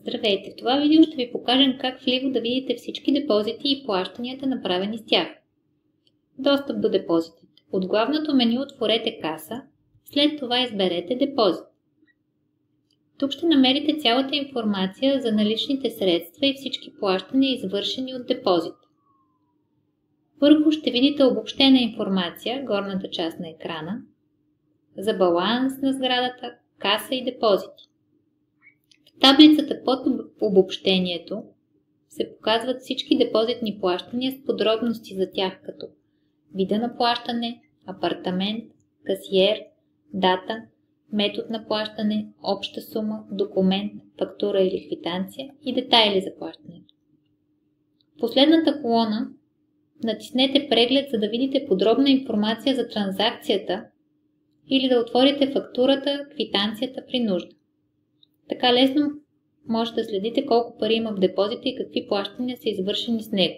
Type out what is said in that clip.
Здравейте! В това видео ще ви покажем как в Livo да видите всички депозити и плащанията, направени с тях. Достъп до депозитите. От главното меню отворете каса, след това изберете депозит. Тук ще намерите цялата информация за наличните средства и всички плащания, извършени от депозит. Първо ще видите обобщена информация, горната част на екрана, за баланс на сградата, каса и депозити. В таблицата под обобщението се показват всички депозитни плащания с подробности за тях, като вида на плащане, апартамент, касиер, дата, метод на плащане, обща сума, документ, фактура или квитанция и детайли за плащането. В последната колона натиснете преглед, за да видите подробна информация за транзакцията или да отворите фактурата, квитанцията при нужда. Така лесно може да следите колко пари има в депозита и какви плащания са извършени с него.